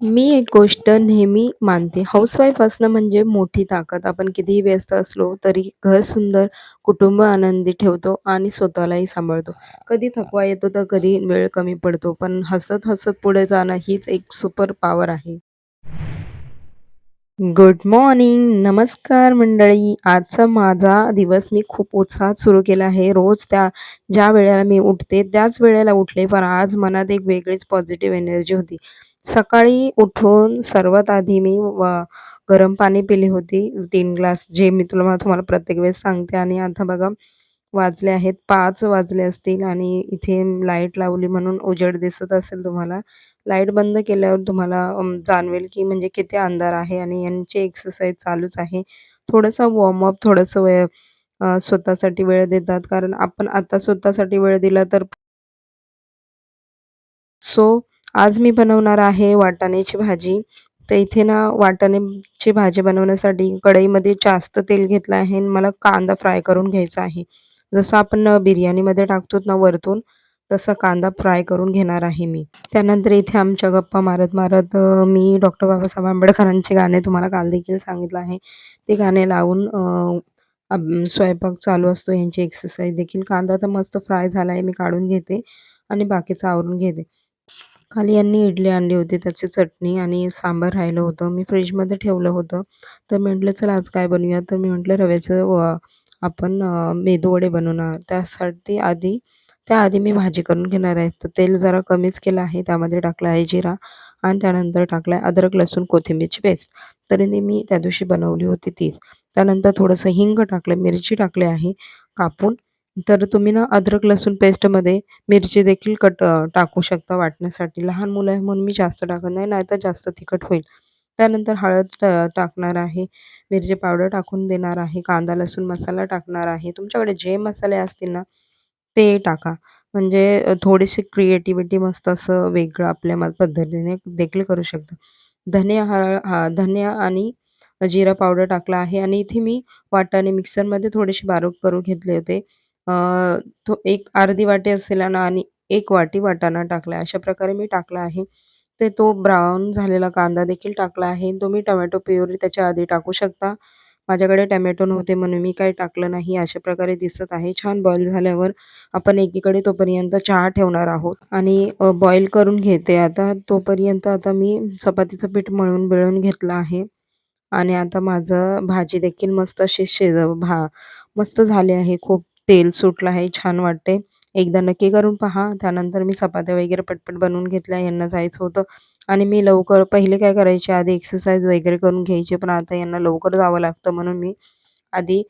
मी एक गोष्ट नेहमी मानते. हाऊसवाईफ असणं म्हणजे मोठी ताकद. आपण कितीही व्यस्त असलो तरी घर सुंदर, कुटुंब आनंदी ठेवतो आणि स्वतःलाही सांभाळतो. कधी थकवा येतो तर कधी वेळ कमी पडतो. पण हसत-हसत पुढे जाणं हीच एक सुपर पॉवर आहे. Good morning. नमस्कार मंडळी. आजचा माझा दिवस मी खूप उत्साहात सुरू केला आहे. रोज ज्या वेळेला मी उठते त्याच वेळेला उठले, पण आज मनात एक वेगळीच पॉझिटिव्ह एनर्जी होती. सकाळी उठून सर्वात आधी मी गरम पाणी पिली होती 3 ग्लास, जे मी तुम्हाला प्रत्येक वेळेस सांगते. आणि आता बघा वाजले आहेत 5 वाजले असतील आणि इथे लाईट लावली म्हणून उजेड दिसत असेल तुम्हाला. लाईट बंद केल्यावर तुम्हाला जाणवेल की म्हणजे किती अंधार आहे आणि यांची एक्सरसाइज चालूच आहे. थोडंसं वॉर्मअप, थोडंसं वेळ स्वतःसाठी वेळ देतात. कारण आपण आता स्वतःसाठी वेळ दिला तर सो आज मी बनवणार आहे वाटाण्याची भाजी. तर इथे ना वाटाण्याची भाजी बनवण्यासाठी कढईमध्ये जास्त तेल घेतलं आहे आणि मला कांदा फ्राय करून घ्यायचा आहे. जसं आपण बिर्याणीमध्ये टाकतो ना वरतून, तसा कांदा फ्राय करून घेणार आहे मी. त्यानंतर इथे आमच्या गप्पा मारत-मारत मी डॉक्टर बाबासाहेब आंबेडकरांचे गाणे तुम्हाला काल देखील सांगितलं आहे. ते गाणे लावून स्वयंपाक चालू असतो. यांची एक्सरसाइज देखील. कांदा तर मस्त फ्राय झाला आहे. मी काढून घेते आणि बाकीचं आवरून घेते. काल यांनी इडली आणली होती, त्याची चटणी आणि सांबार राहिलं होतं. मी फ्रिजमध्ये ठेवलं होतं. तर म्हटलं चला आज काय बनवूया? तर मी म्हटलं रव्याचं आपण मेदूवडे बनवणार. त्याआधी मी भाजी करून घेणार आहे. तर तेल जरा कमीच केलं आहे. त्यामध्ये टाकला आहे जिरा आणि त्यानंतर टाकला आहे अद्रक, लसूण, कोथिंबीरची पेस्ट. तरी ती मी त्या दिवशी बनवली होती तीच. त्यानंतर थोडंसं हिंग टाकलं, मिरची टाकली आहे कापून. तर तुम्ही ना अद्रक, लसूण पेस्टमध्ये मिरची देखील टाकू शकता वाटण्यासाठी. लहान मुलं आहे म्हणून मी जास्त टाकत नाही, नाहीतर जास्त तिखट होईल. त्यानंतर हळद टाकणार आहे, मिरची पावडर टाकून देणार आहे, कांदा लसूण मसाला टाकणार आहे. तुमच्याकडे जे मसाले असतील ना, ते टाका. म्हणजे थोडीशी क्रिएटिव्हिटी मस्त असं वेगळं आपल्या पद्धतीने देखील करू शकता. धनिया आणि जिरा पावडर टाकला आहे आणि इथे मी वाटाणे मिक्सरमध्ये थोडेसे बारीक करून घेतले होते. अ, एक अर्धी वाटी असेल ना आणि 1 वाटी वाटाणा टाकला. अशा प्रकारे मी टाकला आहे. ते तो ब्राउन झालेला कांदा देखील टाकला आहे. तुम्ही टोमॅटो प्युरी त्याच्या आधी टाकू शकता. माझ्याकडे टोमॅटो नव्हते म्हणून मी काही टाकलं नाही. अशा प्रकारे दिसत आहे. छान बॉईल झाल्यावर आपण एकीकडे तोपर्यंत चहा ठेवणार आहोत आणि बॉईल करून घेते आता. तोपर्यंत आता मी चपातीचं पीठ मळून घेतलं आहे. आणि आता माझं भाजी देखील मस्त अशी मस्त झाली आहे. खूप तेल सुटलं आहे. छान वाटते. एकदा नक्की करून पहा. त्यानंतर मी चपात्या वगैरे पटपट बनवून घेतल्या. यांना जायचं होतं आणि मी लवकर पहिले काय करायचे आधी एक्सरसाइज वगैरे करून घ्यायचे. पण आता यांना लवकर जावं लागतं म्हणून मी आधी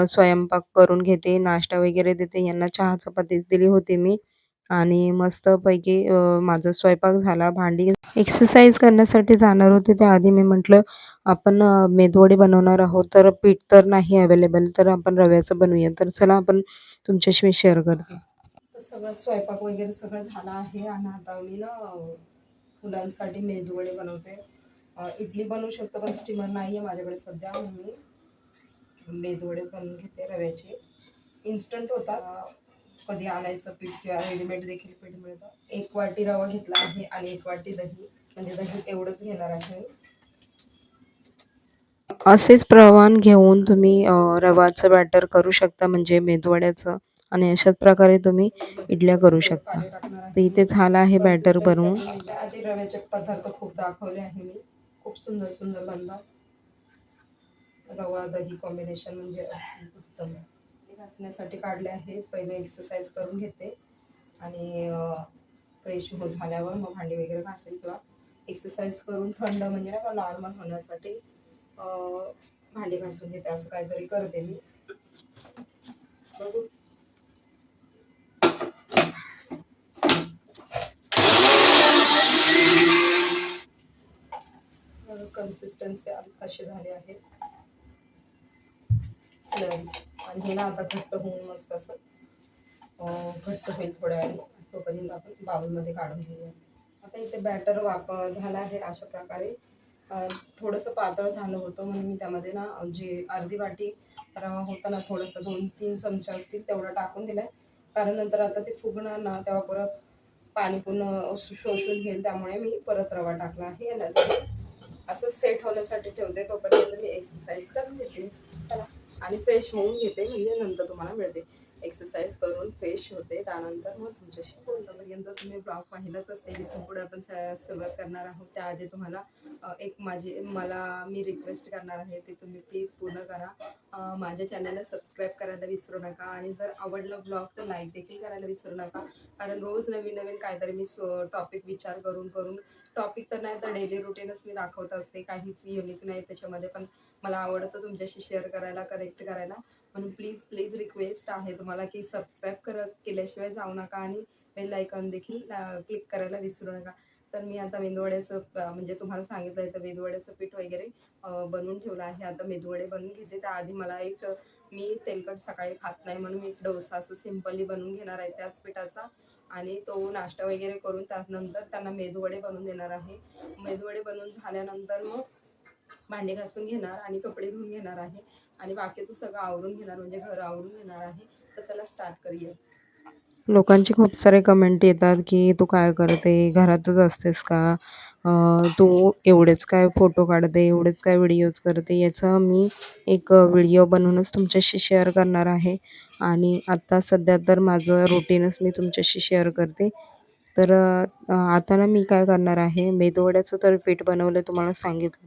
स्वयंपाक करून घेते, नाश्ता वगैरे देते. यांना चहा चपातीच दिली होती मी आणि मस्तपैकी माझा स्वयंपाक झाला. एक्सरसाइज करण्यासाठी जाणार होते. त्याआधी मी म्हटलं आपण मेदूवडे बनवणार आहोत, तर पीठ तर नाही अवेलेबल, तर आपण रव्याचं बनवूया. तर चला आपण तुमच्याशी मी शेअर करते. तर सगळं स्वयंपाक वगैरे सगळं झालं आहे आणि आता मी ना मुलांसाठी मेदूवडे बनवते. इडली बनवू शकतो पण स्टीमर नाही आहे माझ्याकडे सध्या, म्हणून मी मेदूवडे बनवून घेते रव्याचे. इन्स्टंट होतात. कधी आणायचं पीठ किंवा रेडीमेड देखील पीठ मिळतं. 1 वाटी रवा घेतला आहे आणि 1 वाटी दही, म्हणजे दही एवढंच घेणार आहे. असेच प्रमाण घेऊन तुम्ही रवाचं बॅटर करू शकता म्हणजे मेदूवड्याचं आणि अशाच प्रकारे तुम्ही इडल्या करू शकता. तर इथे झालं आहे बॅटर बनवून. आधी रव्याचे पदार्थ खूप दाखवले आहे मी. खूप सुंदर सुंदर बनतात. रवा दही कॉम्बिनेशन म्हणजे उत्तम. घासण्यासाठी काढले आहेत. पहिले एक्सरसाइज करून घेते आणि फ्रेश झाल्यावर मग भांडी वगैरे घासेल किंवा एक्सरसाइज करून थंड म्हणजे ना नॉर्मल होण्यासाठी भांडी घासून घेते. असं काहीतरी करते मी. बघू. कन्सिस्टन्सी अशी झाली आहे आणि हे ना आता घट्ट होऊन मस्त असं घट्ट होईल थोड्या वेळाने. तोपर्यंत आपण बाउलमध्ये काढून घेऊया. आता इथे बॅटर झालं आहे अशा प्रकारे. थोडंसं पातळ झालं होतं म्हणून मी त्यामध्ये ना जे अर्धी वाटी रवा होता ना, थोडंसं 2-3 चमचे असतील तेवढं टाकून दिलं आहे. कारण नंतर आता ते फुगणार ना, तेव्हा परत पाणी पूर्ण शोषून घेईल, त्यामुळे मी परत रवा टाकला आहे. असं सेट होण्यासाठी ठेवते. तोपर्यंत मी एक्सरसाइज करून घेते. चला, आणि फ्रेश होऊन घेते, म्हणजे नंतर तुम्हाला मिळते. एक्सरसाइज करून फ्रेश होते, त्यानंतर मग तुमच्याशी बोलण्यापर्यंत तुम्ही ब्लॉग पाहिलाच असेल. इथून पुढे आपण सुरुवात करणार आहोत. त्याआधी तुम्हाला एक मी रिक्वेस्ट करणार आहे, ते तुम्ही प्लीज पूर्ण करा. माझ्या चॅनलला सबस्क्राईब करायला विसरू नका, आणि जर आवडलं ब्लॉग तर लाईक देखील करायला विसरू नका. कारण रोज नवीन नवीन काहीतरी मी टॉपिक विचार करून करून टॉपिक तर नाही तर डेली रुटीनच मी दाखवत असते. काहीच युनिक नाही त्याच्यामध्ये, पण मला आवडतं तुमच्याशी शेअर करायला, कनेक्ट करायला. म्हणून प्लीज प्लीज रिक्वेस्ट आहे तुम्हाला की सबस्क्राईब केल्याशिवाय जाऊ नका, आणि बेल आयकॉन देखील क्लिक करायला विसरू नका. तर मी आता मेदूवड्याचं म्हणजे तुम्हाला सांगितलं आहे, तर मेदूवड्याचं पीठ वगैरे बनवून ठेवलं आहे. आता मेदूवडे बनवून घेते. त्याआधी मला मी तेलकट सकाळी खात नाही, म्हणून मी डोसा असं सिम्पली बनवून घेणार आहे त्याच पिठाचा, आणि तो नाश्ता वगैरे करून त्यानंतर त्यांना मेदूवडे बनवून देणार आहे. मेदूवडे बनवून झाल्यानंतर मग भांडे घासून घेणार आणि कपडे धुवून घेणार आहे, आणि बाकीचं सगळं आवरून घेणार, म्हणजे घर आवरून घेणार आहे. तर चला स्टार्ट करूया. लोकांचे खूप सारे कमेंट येतात की तू काय करते, घरातच असतेस का, तू एवढेच काय फोटो काढते, एवढेच काय व्हिडिओज करते. याचा मी एक व्हिडिओ बनवूनच तुमच्याशी शेअर करणार आहे, आणि आत्ता सध्या तर माझं रुटीनच मी तुमच्याशी शेअर करते. तर आता ना मी काय करणार आहे, मेदूवड्याचं तर पीठ बनवलं तुम्हाला सांगितलं,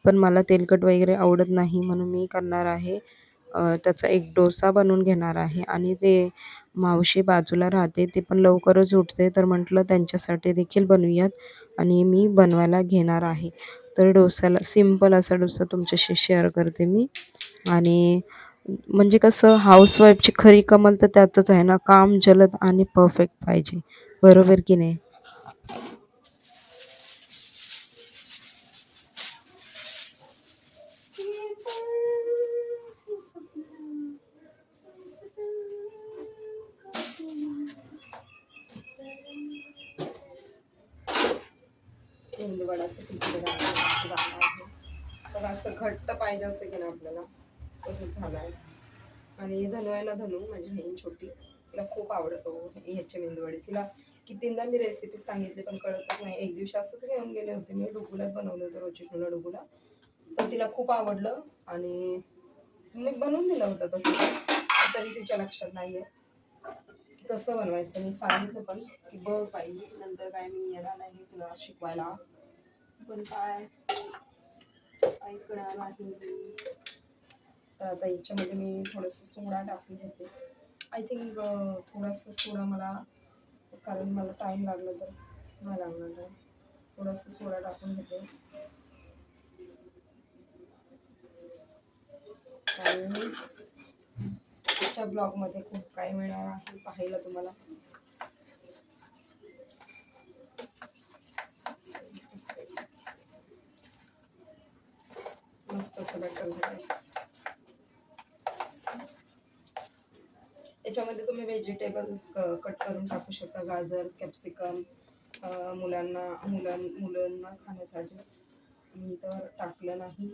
पण मला तेलकट वगैरे आवडत नाही, म्हणून मी करणार आहे त्याचा एक डोसा बनवून घेणार आहे. आणि ते मावशी बाजूला राहते, ते पण लवकरच उठते, तर म्हटलं त्यांच्यासाठी देखील बनवूयात, आणि मी बनवायला घेणार आहे. तर डोसाला सिंपल असा डोसा तुमच्याशी शेअर करते मी. आणि म्हणजे कसं, हाऊसवाईफची खरी कमाल तर त्यातच आहे ना, काम जलद आणि परफेक्ट पाहिजे, बरोबर की नाही. मेंदूवडाचं पीठ झालं आहे. तर असं घट्ट पाहिजे असं की ना आपल्याला, तसंच झालं आहे. आणि धनू आहे ना, धनू माझी बहीण छोटी, तिला खूप आवडतो ह्याचे मेंदूवडे. तिला कितींदा मी रेसिपी सांगितली पण कळतच नाही. एक दिवशी असंच घेऊन गेले होते मी, डुगुलात बनवलं होतं, रोचिशूला डुगुला, तर तिला खूप आवडलं, आणि मी बनवून दिलं होतं तसं, तरी तिच्या लक्षात नाही आहे कसं बनवायचं. मी सांगितलं पण की बघ पाहिजे, नंतर काय मी येणार नाही तुला शिकवायला, पण काय ऐकणार नाही. तर आता याच्यामध्ये मी थोडंसं सोडा टाकून घेते. आय थिंक थोडासा सोडा मला, कारण मला टाईम लागला तर नाही लागणार तर थोडासा सोडा टाकून घेते. आणि त्याच्या ब्लॉगमध्ये खूप काय मिळणार आहे पाहायला तुम्हाला. मस्त असं बॅटर झालं. याच्यामध्ये तुम्ही व्हेजिटेबल कट करून टाकू शकता, गाजर, कॅप्सिकम, मुलांना खाण्यासाठी. मी तर टाकलं नाही,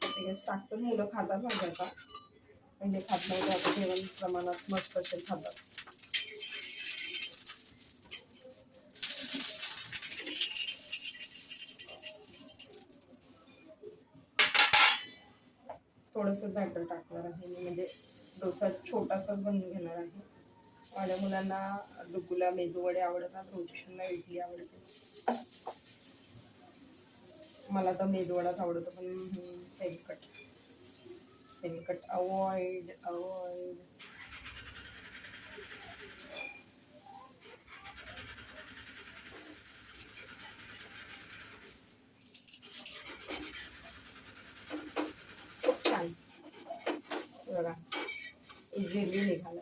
सगळेच टाकतात, मुलं खातात माझ्या आता, पहिले खात नाही, आता जेवण प्रमाणात मस्त असेल खातात. थोडंसं बॅटर टाकणार आहे मी, म्हणजे डोसा छोटासाच बनवून घेणार आहे. माझ्या मुलांना डुगुला मेदूवडे आवडतात, रोजिशूला इडली आवडते, मला तर मेदूवडाच आवडतो, पण तेलकट तेलकट अवॉइड अवॉइड. खूप छान बघा, इझिली निघाला.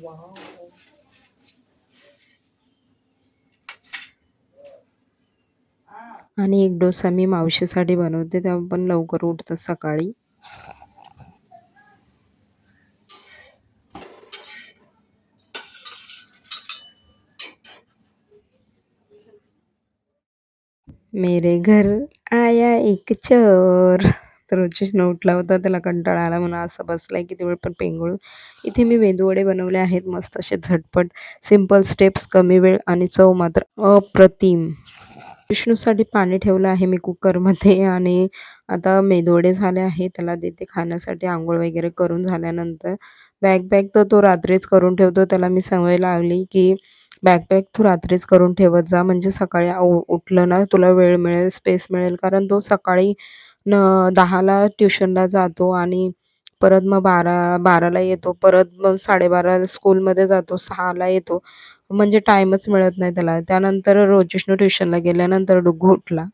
वाव. आणि एक डोसा मी मावशीसाठी बनवते, तेव्हा पण लवकर उठतं सकाळी. मेरे घर आया एक चोर. तर रोजीशनं उठला होता, त्याला कंटाळा आला म्हणून असं बसलाय किती वेळ पण पेंगुळून. इथे मी मेदूवडे बनवले आहेत, मस्त असे झटपट, सिम्पल स्टेप्स, कमी वेळ, आणि चव मात्र अप्रतिम. विष्णूसाठी पाणी ठेवलं आहे मी कुकरमध्ये आणि आता मेदूवडे झाले आहे. त्याला देते खाण्यासाठी. अंघोळ वगैरे करून झाल्यानंतर बॅग तर तो रात्रीच करून ठेवतो. त्याला मी सवय लावली, की बॅग तू रात्रीच करून ठेवत जा, म्हणजे सकाळी उठलं ना तुला वेळ मिळेल, स्पेस मिळेल. कारण तो सकाळी 10ला ट्युशनला जातो आणि परत मग 12ला येतो. परत मग 12:30 स्कूलमध्ये जातो, 6ला येतो. म्हणजे टाईमच मिळत नाही त्याला. त्यानंतर रोजिष्णू ट्युशनला गेल्यानंतर डुग्गू उठला.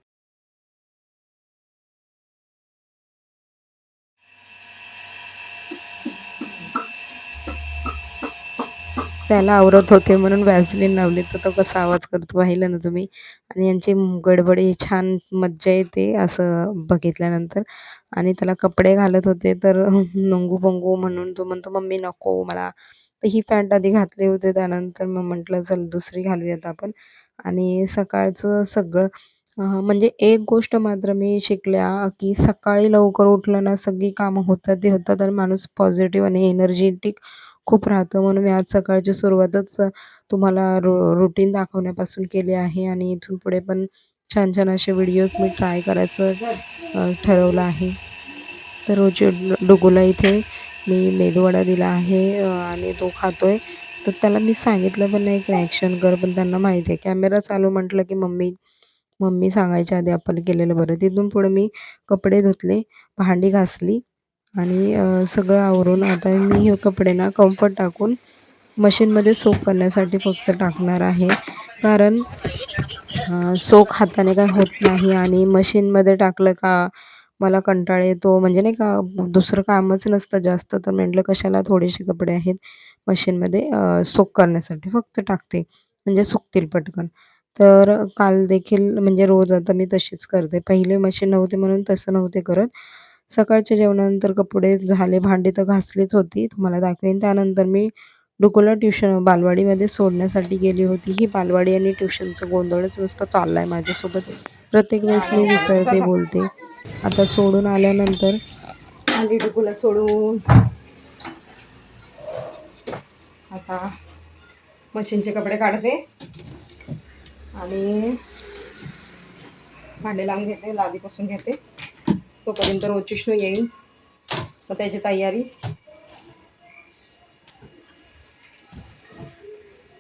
त्याला आवरत होते म्हणून व्हॅसलीन लावली, तर तो कसा आवाज करतो पाहिलं ना तुम्ही. आणि यांची गडबडी छान मज्जा येते असं बघितल्यानंतर. आणि त्याला कपडे घालत होते तर नंगू-पंगू म्हणून तो म्हणतो, "मम्मी नको मला." तर ही पॅन्ट आधी घातली होती, त्यानंतर मग म्हटलं चल दुसरी घालूयात आपण. आणि सकाळचं सगळं म्हणजे एक गोष्ट मात्र मी शिकल्या, की सकाळी लवकर उठलं ना सगळी कामं होतात ते होतात आणि माणूस पॉझिटिव्ह आणि एनर्जेटिक खूप राहतं. म्हणून मी आज सकाळची सुरुवातच तुम्हाला रुटीन दाखवण्यापासून केली आहे आणि इथून पुढे पण छान-छान असे व्हिडिओज मी ट्राय करायचं ठरवलं आहे. तर रोज डुगूला इथे मी मेदूवडा दिला आहे आणि तो खातोय. तर त्याला मी सांगितलं पण नाही की ॲक्शन कर, पण त्यांना माहिती आहे कॅमेरा चालू म्हटलं की मम्मी मम्मी सांगायच्या आधी आपण केलेलं बरं. तिथून पुढे मी कपडे धुतले, भांडी घासली आणि सगळं आवरून आता मी हे कपडे ना कम्फर्ट टाकून मशीनमध्ये सोक करण्यासाठी फक्त टाकणार आहे. कारण सोक हाताने काय होत नाही आणि मशीनमध्ये टाकलं का मला कंटाळा येतो. म्हणजे नाही का दुसरं कामच नसतं जास्त, तर म्हटलं कशाला थोडेसे कपडे आहेत मशीनमध्ये सोक करण्यासाठी फक्त टाकते, म्हणजे सुकतील पटकन. तर काल देखील म्हणजे रोज आता मी तशीच करते. पहिले मशीन नव्हती म्हणून तसं नव्हते करत. सकाळच्या जेवणानंतर कपडे झाले, भांडी तर घासलीच होती, तुम्हाला दाखवेन. त्यानंतर मी डुगूला बालवाडीमध्ये सोडण्यासाठी गेली होती. ही बालवाडी आणि ट्युशनचं गोंधळच नुसतं चाललाय माझ्यासोबत. प्रत्येक वेळेस मी विसरते, बोलते. आता सोडून आल्यानंतर आली डुगूला सोडून. आता मशीनचे कपडे काढते आणि भांडे लावून घेते, लादीपासून घेते. तोपर्यंत रोजिष्णू येईल, मग त्याची तयारी.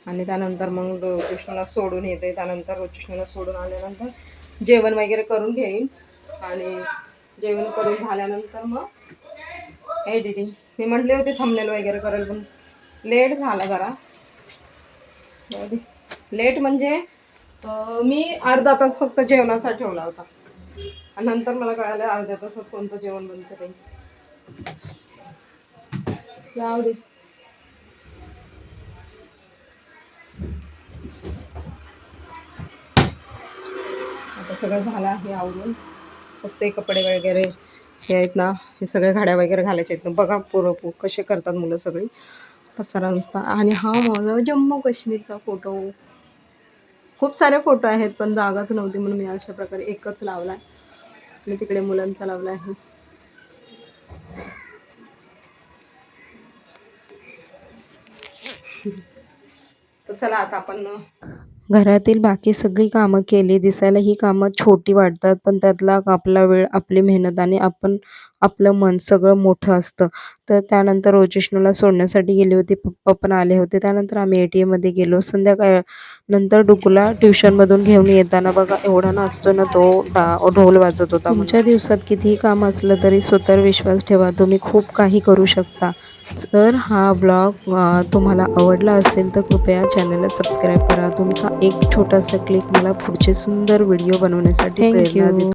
आणि त्यानंतर मग रोजिष्णूला सोडून येते. त्यानंतर रोजिष्णूला सोडून आल्यानंतर जेवण वगैरे करून घेईन आणि जेवण करून झाल्यानंतर मग एडिटिंग. मी म्हटले होते थंबनेल वगैरे करेल, पण लेट झाला जरा. लेट म्हणजे मी अर्धा तास फक्त जेवणाचा ठेवला होता आणि नंतर मला कळालं अर्ध्या तासात कोणतं जेवण बनतं ते. जाऊ दे. आता सगळं झालं आहे आवरून. फक्त ते कपडे वगैरे हे आहेत ना, हे सगळे घड्या वगैरे घालायचे आहेत ना. बघा पोरं कसे करतात मुलं सगळी, पसारा नुसता. आणि हा माझा जम्मू काश्मीरचा फोटो. खूप सारे फोटो आहेत पण जागाच नव्हती म्हणून मी अशा प्रकारे एकच लावला आहे आणि तिकडे मुलांचा लावला आहे. तर चला आता आपण घरातील बाकी सगळी कामं केली. दिसायला ही कामं छोटी वाटतात, पण त्यातला आपला वेळ, आपली मेहनत आणि आपलं मन सगळं मोठं असतं. तर त्यानंतर रोजिष्णूला सोडण्यासाठी गेली होती. पप्पा पण आले होते. त्यानंतर आम्ही ATMमध्ये गेलो. नंतर डुगूला ट्युशनमधून घेऊन येताना बघा एवढा नाचतोय ना तो, ढोल वाजत होता. तुमच्या दिवसात कितीही काम असलं तरी स्वतःवर विश्वास ठेवा. तुम्ही खूप काही करू शकता. जर हा ब्लॉग तुम्हाला आवडला असेल तर कृपया चॅनलला सबस्क्राईब करा. तुमचा एक छोटासा क्लिक मला पुढचे सुंदर व्हिडिओ बनवण्यासाठी प्रेरणा देतो.